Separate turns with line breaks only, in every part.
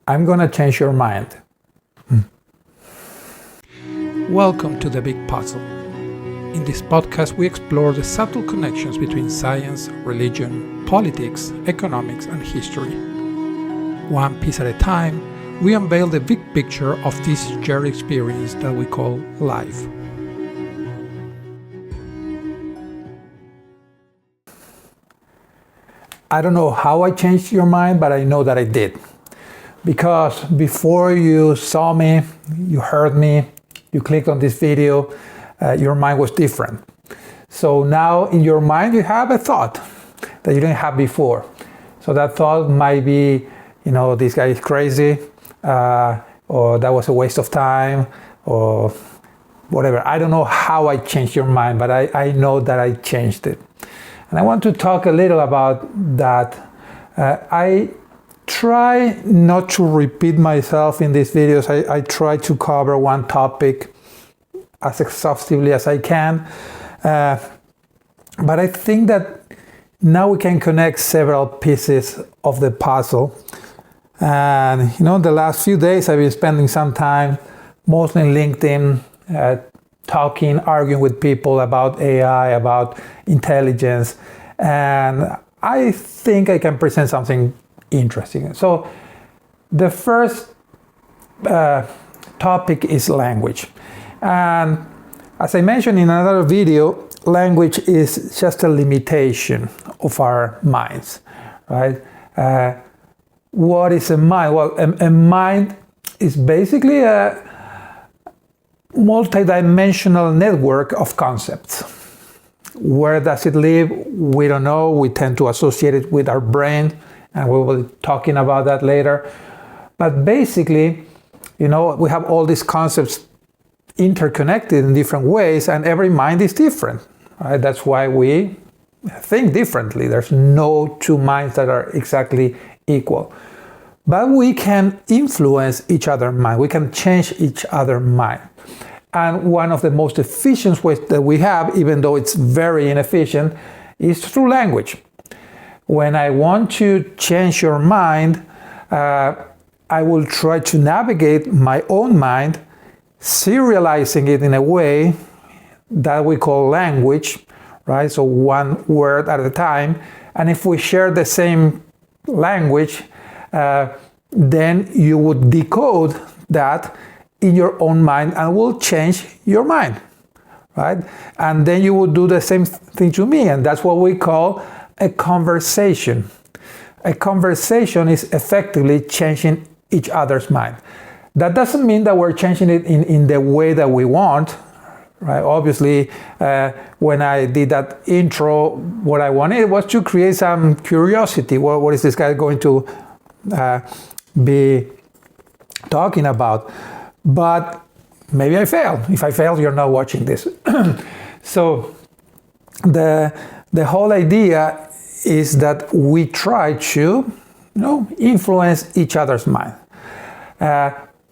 I'm gonna change your mind.
Welcome to The Big Puzzle. In this podcast, we explore the subtle connections between science, religion, politics, economics, and history. One piece at a time, we unveil the big picture of this shared experience that we call life.
I don't know how I changed your mind, but I know that I did. Because before you saw me, you heard me, you clicked on this video, your mind was different. So now in your mind you have a thought that you didn't have before. So that thought might be, this guy is crazy, or that was a waste of time, or whatever. I don't know how I changed your mind, but I know that I changed it. And I want to talk a little about that. I try not to repeat myself in these videos. I try to cover one topic as exhaustively as I can. But I think that now we can connect several pieces of the puzzle. And the last few days I've been spending some time, mostly in LinkedIn, talking, arguing with people about AI, about intelligence. And I think I can present something interesting. So the first topic is language. And as I mentioned in another video, language is just a limitation of our minds, right? What is a mind? Well, a mind is basically a multidimensional network of concepts. Where does it live? We don't know. We tend to associate it with our brain, and we will be talking about that later. But basically, we have all these concepts interconnected in different ways, and every mind is different. Right? That's why we think differently. There's no two minds that are exactly equal. But we can influence each other's mind. We can change each other's mind. And one of the most efficient ways that we have, even though it's very inefficient, is through language. When I want to change your mind, I will try to navigate my own mind, serializing it in a way that we call language, right? So one word at a time. And if we share the same language, then you would decode that in your own mind and will change your mind, right? And then you will do the same thing to me, and that's what we call a conversation. A conversation is effectively changing each other's mind. That doesn't mean that we're changing it in the way that we want, right? Obviously, when I did that intro, what I wanted was to create some curiosity. What is this guy going to be talking about? But maybe I failed. If I failed, you're not watching this. So the whole idea is that we try to influence each other's mind.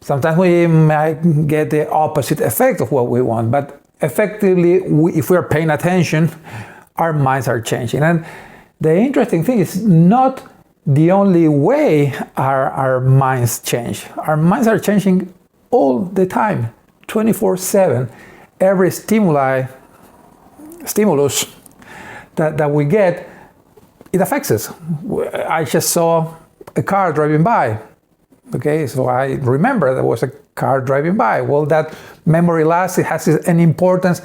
Sometimes we might get the opposite effect of what we want, but effectively, if we're paying attention, our minds are changing. And the interesting thing is not the only way our minds change. Our minds are changing all the time, 24/7. Every stimulus that we get, it affects us. I just saw a car driving by. Okay, so I remember there was a car driving by. Well, that memory lasts, it has an importance.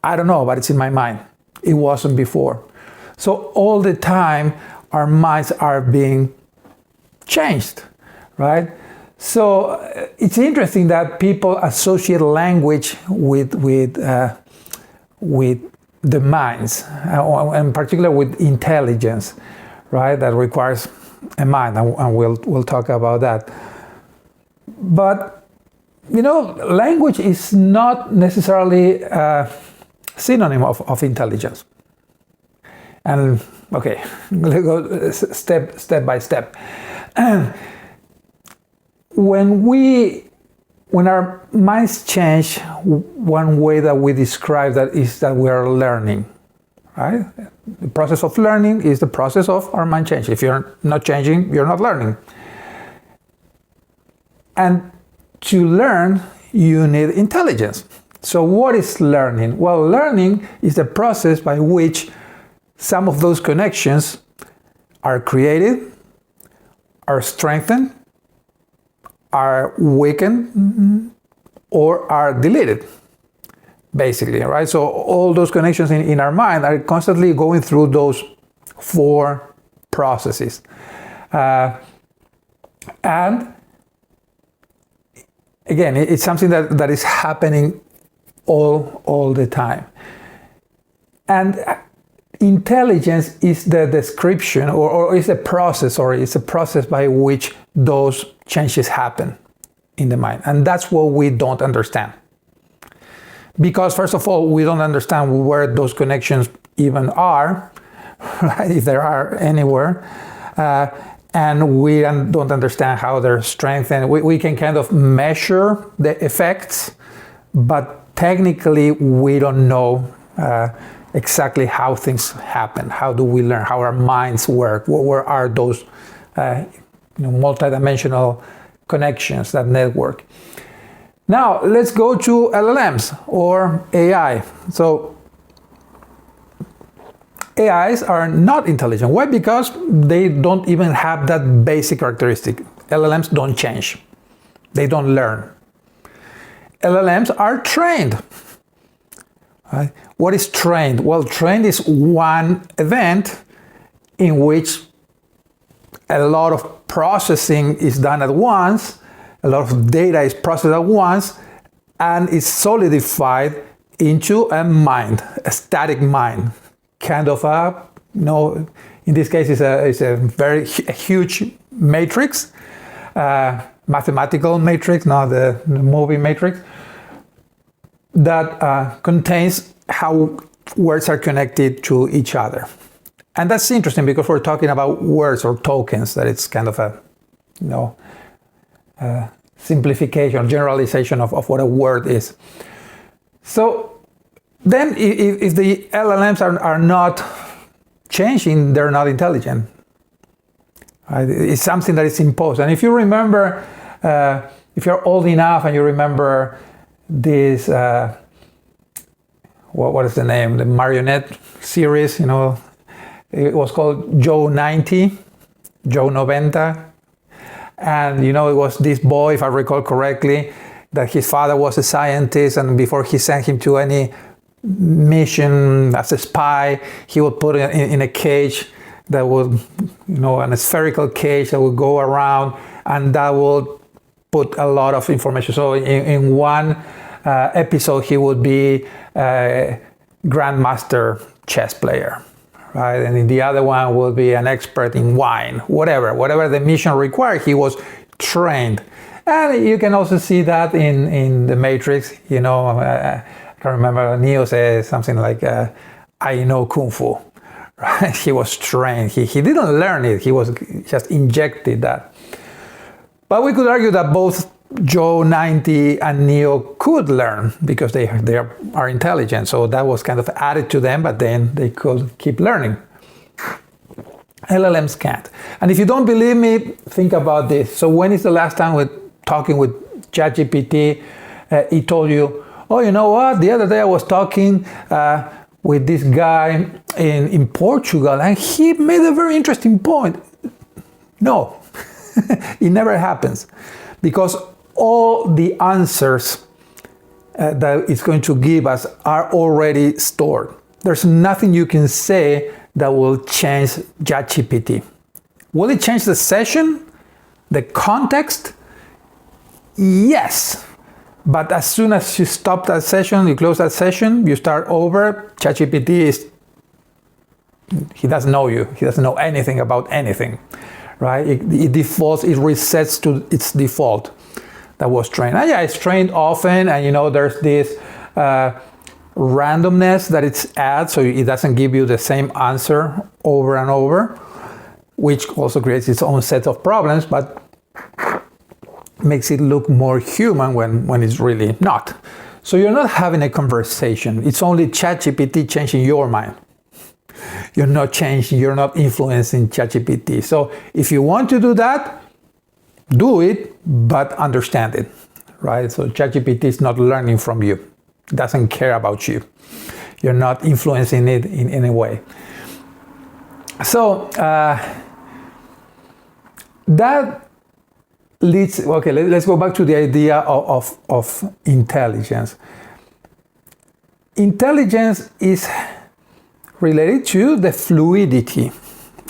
I don't know, but it's in my mind. It wasn't before. So all the time, our minds are being changed, right? So it's interesting that people associate language with the minds, and in particular with intelligence, right? That requires a mind, and we'll talk about that. But language is not necessarily a synonym of intelligence. And okay, let's go step by step. When our minds change, one way that we describe that is that we are learning, right? The process of learning is the process of our mind changing. If you're not changing, you're not learning. And to learn, you need intelligence. So what is learning? Well, learning is the process by which some of those connections are created, are strengthened, are weakened, or are deleted, basically, right? So all those connections in our mind are constantly going through those 4 processes. And again, it's something that is happening all the time. And intelligence is the description or is a process, or it's a process by which those changes happen in the mind. And that's what we don't understand. Because first of all, we don't understand where those connections even are, right? If there are anywhere. And we don't understand how they're strengthened. We can kind of measure the effects, but technically we don't know exactly how things happen. How do we learn? How our minds work? Where are those multidimensional connections, that network? Now let's go to LLMs or AI. So AIs are not intelligent. Why? Because they don't even have that basic characteristic. LLMs don't change. They don't learn. LLMs are trained. Right? What is trained? Well, trained is one event in which a lot of processing is done at once, a lot of data is processed at once, and is solidified into a mind, a static mind. Kind of in this case, it's a very huge matrix, mathematical matrix, not the movie matrix, that contains how words are connected to each other. And that's interesting because we're talking about words or tokens, that it's kind of a simplification, generalization of what a word is. So then if the LLMs are not changing, they're not intelligent. Right? It's something that is imposed. And if you remember, if you're old enough and you remember this, what is the name? The marionette series, it was called Joe 90, Joe 90. And, it was this boy, if I recall correctly, that his father was a scientist, and before he sent him to any mission as a spy, he would put it in a cage that would, a spherical cage that would go around, and that would put a lot of information. So in one episode, he would be a grandmaster chess player, right? And in the other one would be an expert in wine, whatever the mission required, he was trained. And you can also see that in the Matrix, I remember Neo says something like, I know Kung Fu, right? He was trained. He didn't learn it. He was just injected that. But we could argue that both Joe 90 and Neo could learn because they are intelligent. So that was kind of added to them, but then they could keep learning. LLMs can't. And if you don't believe me, think about this. So when is the last time we're talking with ChatGPT, he told you, oh, you know what? The other day I was talking with this guy in Portugal, and he made a very interesting point. No, it never happens, because all the answers that it's going to give us are already stored. There's nothing you can say that will change ChatGPT. Will it change the session, the context? Yes. But as soon as you stop that session, you close that session, you start over, ChatGPT he doesn't know you. He doesn't know anything about anything, right? It defaults, it resets to its default that was trained. And yeah, it's trained often, and there's this randomness that it's adds, so it doesn't give you the same answer over and over, which also creates its own set of problems, but makes it look more human when it's really not. So you're not having a conversation. It's only ChatGPT changing your mind. You're not changing, you're not influencing ChatGPT. So if you want to do that, do it, but understand it, right? So ChatGPT is not learning from you. It doesn't care about you. You're not influencing it in any way. So that leads, okay, let's go back to the idea of intelligence. Intelligence is related to the fluidity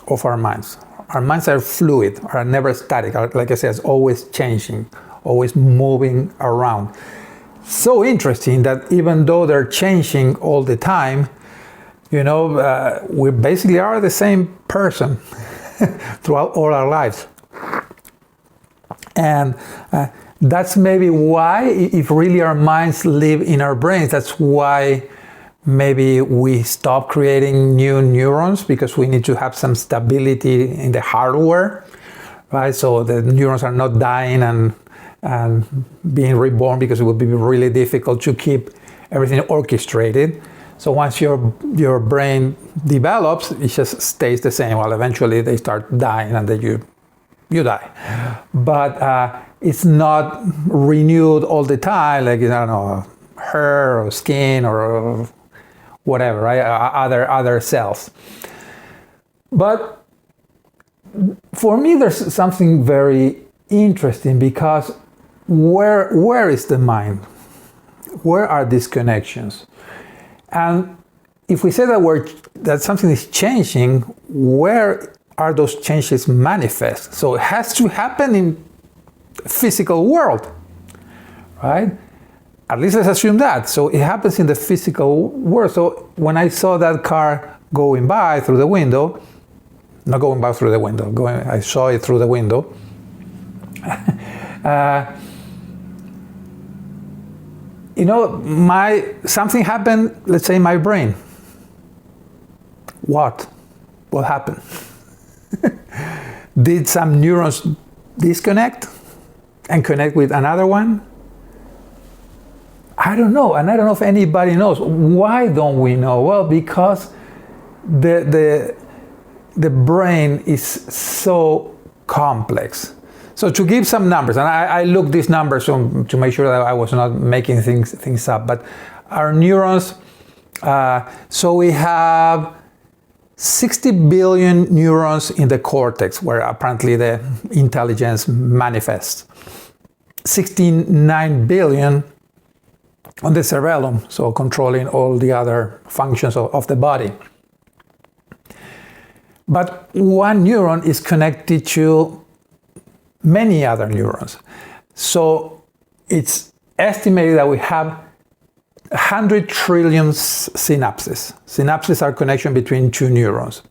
of our minds. Our minds are fluid, are never static. Like I said, it's always changing, always moving around. So interesting that even though they're changing all the time, we basically are the same person throughout all our lives. And that's maybe why, if really our minds live in our brains, that's why maybe we stop creating new neurons, because we need to have some stability in the hardware, right? So the neurons are not dying and being reborn, because it would be really difficult to keep everything orchestrated. So once your brain develops, it just stays the same. Well, eventually they start dying and then you die. But it's not renewed all the time, like, I don't know, hair or skin or whatever, right? Other cells. But for me, there's something very interesting, because where is the mind? Where are these connections? And if we say that something is changing, where are those changes manifest? So it has to happen in the physical world, right? At least let's assume that. So it happens in the physical world. So when I saw that car going by through the window, not going by through the window, I saw it through the window. Something happened, let's say, in my brain. What happened? Did some neurons disconnect and connect with another one? I don't know, and I don't know if anybody knows. Why don't we know? Well, because the brain is so complex. So to give some numbers, and I looked these numbers to make sure that I was not making things up, but our neurons, so we have 60 billion neurons in the cortex, where apparently the intelligence manifests. 69 billion on the cerebellum, so controlling all the other functions of the body. But one neuron is connected to many other neurons. So it's estimated that we have 100 trillion synapses. Synapses are connection between two neurons,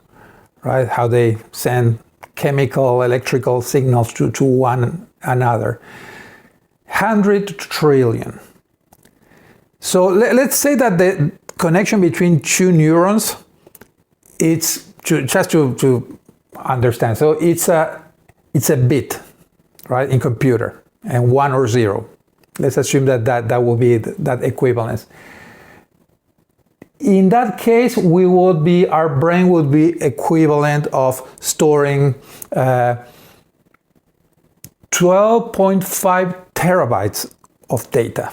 right? How they send chemical, electrical signals to one another. 100 trillion. So let's say that the connection between two neurons, it's just to understand. So it's a bit, right, in computer, and 1 or 0. Let's assume that will be that equivalence. In that case, our brain would be equivalent of storing 12.5 terabytes of data.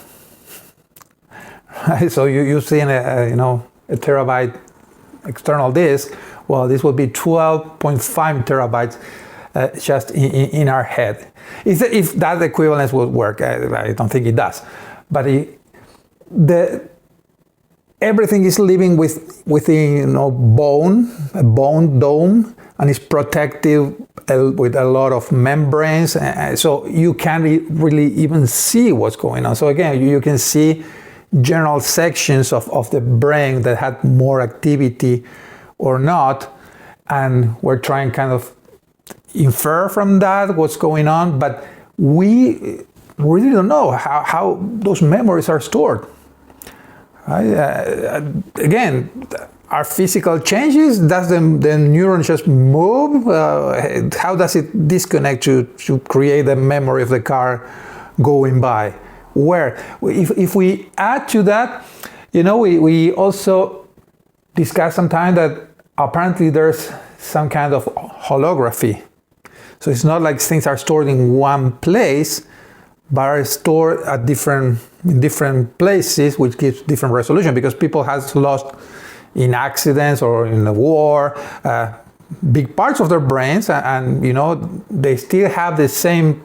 Right? So you see a terabyte external disk. Well, this would be 12.5 terabytes just in our head. If that equivalence would work, I don't think it does. But everything is living within a bone dome, and is protected with a lot of membranes. So you can't really even see what's going on. So again, you can see general sections of the brain that had more activity or not, and we're trying kind of infer from that what's going on, but we really don't know how those memories are stored. Right? Again, are physical changes? Does the neuron just move? How does it disconnect to create the memory of the car going by? Where? If we add to that, we also discussed sometime that apparently there's some kind of holography. So it's not like things are stored in one place, but are stored at in different places, which gives different resolution, because people has lost in accidents or in the war big parts of their brains, and they still have the same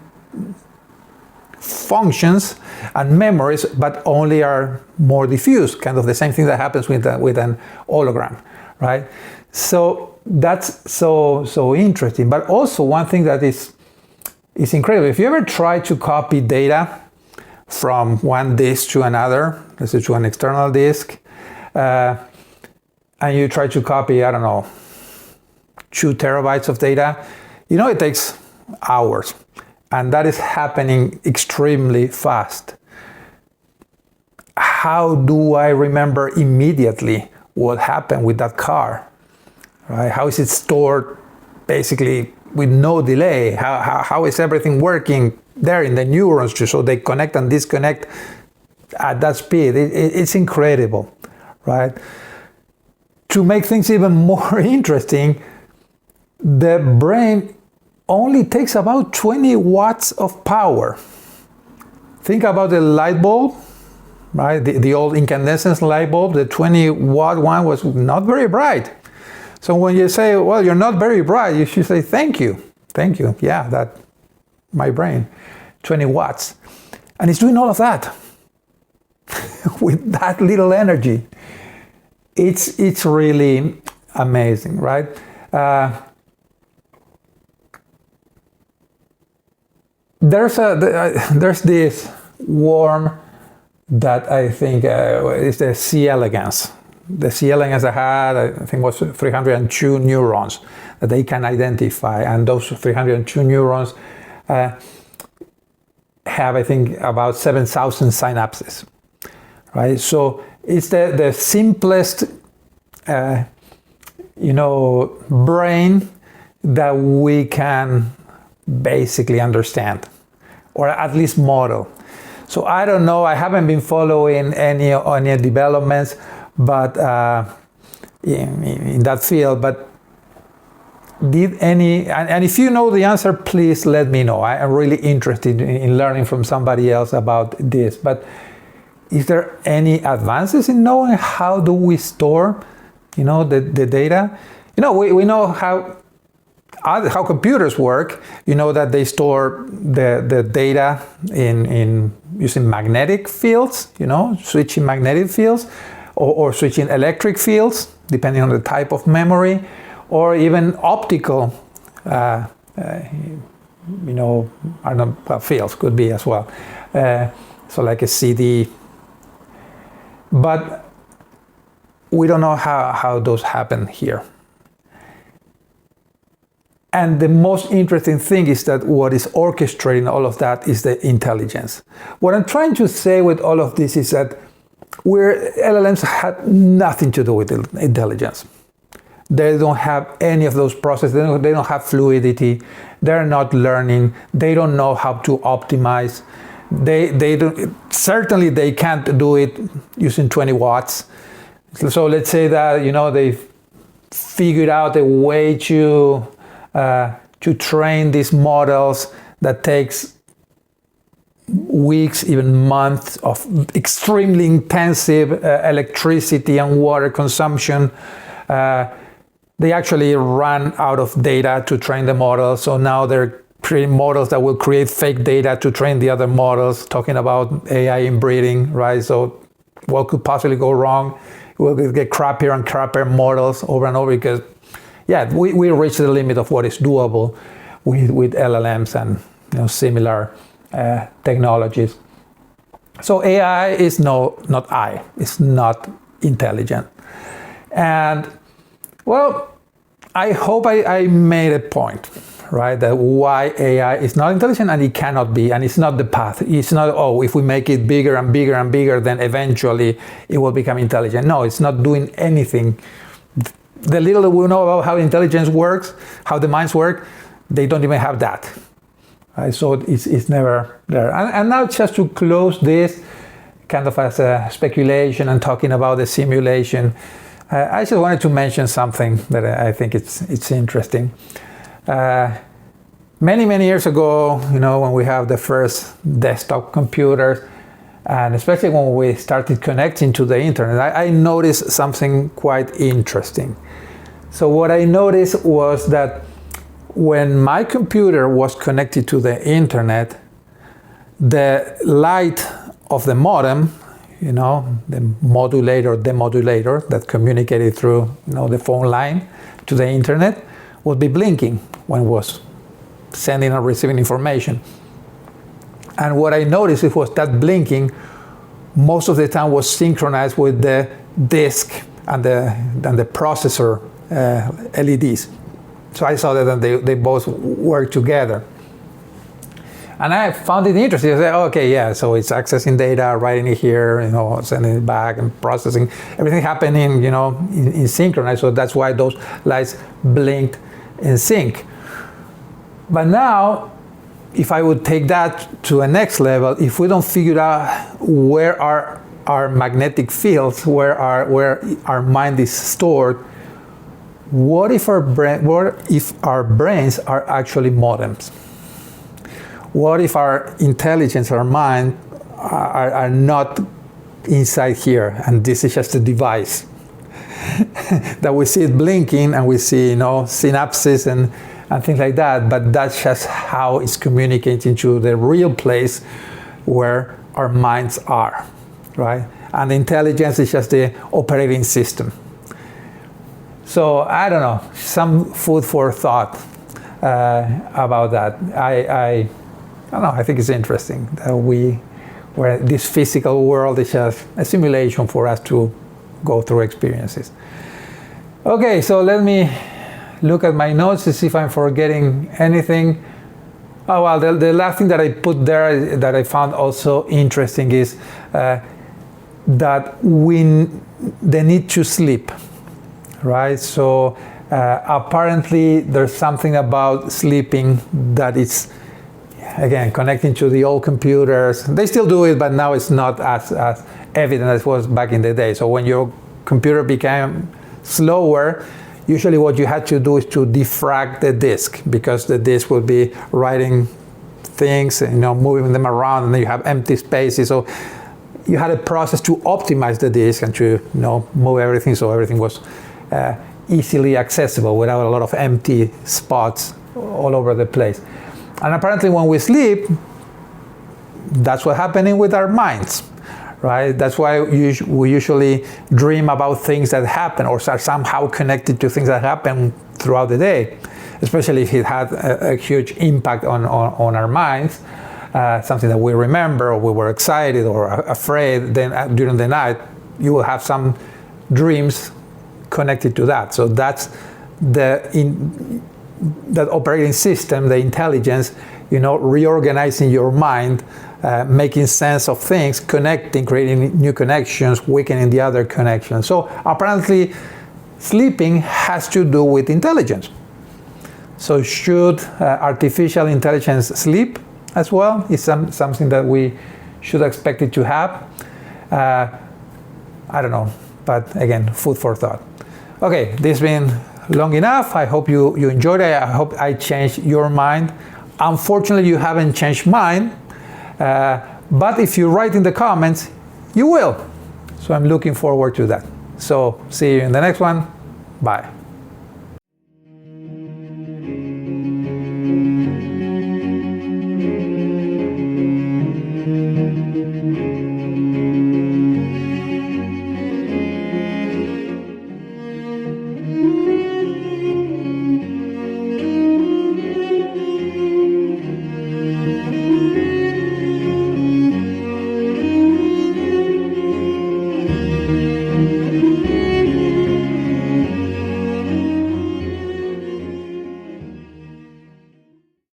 functions and memories, but only are more diffuse, kind of the same thing that happens with an hologram, right? So that's so interesting. But also one thing that is incredible, if you ever try to copy data from one disk to another, let's say to an external disk, and you try to copy, 2 terabytes of data, it takes hours. And that is happening extremely fast. How do I remember immediately what happened with that car? Right? How is it stored basically with no delay? How is everything working there in the neurons so they connect and disconnect at that speed? It's incredible, right? To make things even more interesting, the brain only takes about 20 watts of power. Think about the light bulb, right? The old incandescent light bulb, the 20 watt one was not very bright. So when you say, well, you're not very bright, you should say, thank you. Thank you. Yeah, that my brain, 20 watts. And it's doing all of that with that little energy. It's really amazing, right? There's this worm that I think is the C. elegans. The C. elegans had, I think, was 302 neurons that they can identify, and those 302 neurons have, I think, about 7,000 synapses, right? So it's the simplest, brain that we can basically understand, or at least model. So I don't know, I haven't been following any developments, but in that field, but did any, and if you know the answer, please let me know. I am really interested in learning from somebody else about this. But is there any advances in knowing how do we store, the data? We know how computers work. That they store the data in using magnetic fields, switching magnetic fields, or switching electric fields, depending on the type of memory, or even optical, fields could be as well. So like a CD. But we don't know how those happen here. And the most interesting thing is that what is orchestrating all of that is the intelligence. What I'm trying to say with all of this is that LLMs had nothing to do with intelligence. They don't have any of those processes. They don't have fluidity. They're not learning. They don't know how to optimize. They don't, certainly they can't do it using 20 watts. So let's say that they figured out a way to train these models that takes weeks, even months of extremely intensive electricity and water consumption. They actually ran out of data to train the models. So now they're creating models that will create fake data to train the other models, talking about AI inbreeding, right? So what could possibly go wrong? We'll get crappier and crappier models over and over because, we reached the limit of what is doable with LLMs and similar technologies. So AI is it's not intelligent. And well, I hope I made a point, right? That why AI is not intelligent and it cannot be, and it's not the path. It's not, if we make it bigger and bigger and bigger, then eventually it will become intelligent. No, it's not doing anything. The little that we know about how intelligence works, how the minds work, they don't even have that. Right? So it's never there. And now just to close this, kind of as a speculation and talking about the simulation, I just wanted to mention something that I think it's interesting. many years ago, when we have the first desktop computers, and especially when we started connecting to the internet, I noticed something quite interesting. So what I noticed was that when my computer was connected to the internet, the light of the modem, the modulator, demodulator that communicated through, the phone line to the internet, would be blinking when it was sending or receiving information. And what I noticed was that blinking most of the time was synchronized with the disk and the processor LEDs. So I saw that they both work together. And I found it interesting. I said, okay, yeah, so it's accessing data, writing it here, sending it back and processing. Everything happening, in synchronized. So that's why those lights blinked in sync. But now, if I would take that to a next level, if we don't figure out where are our magnetic fields, where our mind is stored, what if our brains are actually modems? What if our intelligence, our mind, are not inside here, and this is just a device that we see it blinking and we see, synapses and things like that, but that's just how it's communicating to the real place where our minds are, right? And the intelligence is just the operating system. So I don't know, some food for thought about that. I don't know, I think it's interesting that where this physical world is just a simulation for us to go through experiences. Okay, so let me look at my notes to see if I'm forgetting anything. Oh, well, the last thing that I put there that I found also interesting is that the need to sleep, right? So apparently there's something about sleeping that is, again, connecting to the old computers. They still do it, but now it's not as evident as it was back in the day. So when your computer became slower, usually what you had to do is to defrag the disk, because the disk would be writing things, moving them around, and then you have empty spaces. So you had a process to optimize the disk and to move everything so everything was easily accessible without a lot of empty spots all over the place. And apparently when we sleep, that's what's happening with our minds. Right? That's why we usually dream about things that happen or are somehow connected to things that happen throughout the day, especially if it had a huge impact on our minds, something that we remember, or we were excited or afraid. Then during the night, you will have some dreams connected to that. So that's that operating system, the intelligence, reorganizing your mind, making sense of things, connecting, creating new connections, weakening the other connections. So apparently sleeping has to do with intelligence. So should artificial intelligence sleep as well? Is something that we should expect it to have? I don't know, but again, food for thought. Okay, this has been long enough. I hope you enjoyed it. I hope I changed your mind. Unfortunately, you haven't changed mine. But if you write in the comments, you will. So I'm looking forward to that. So see you in the next one. Bye.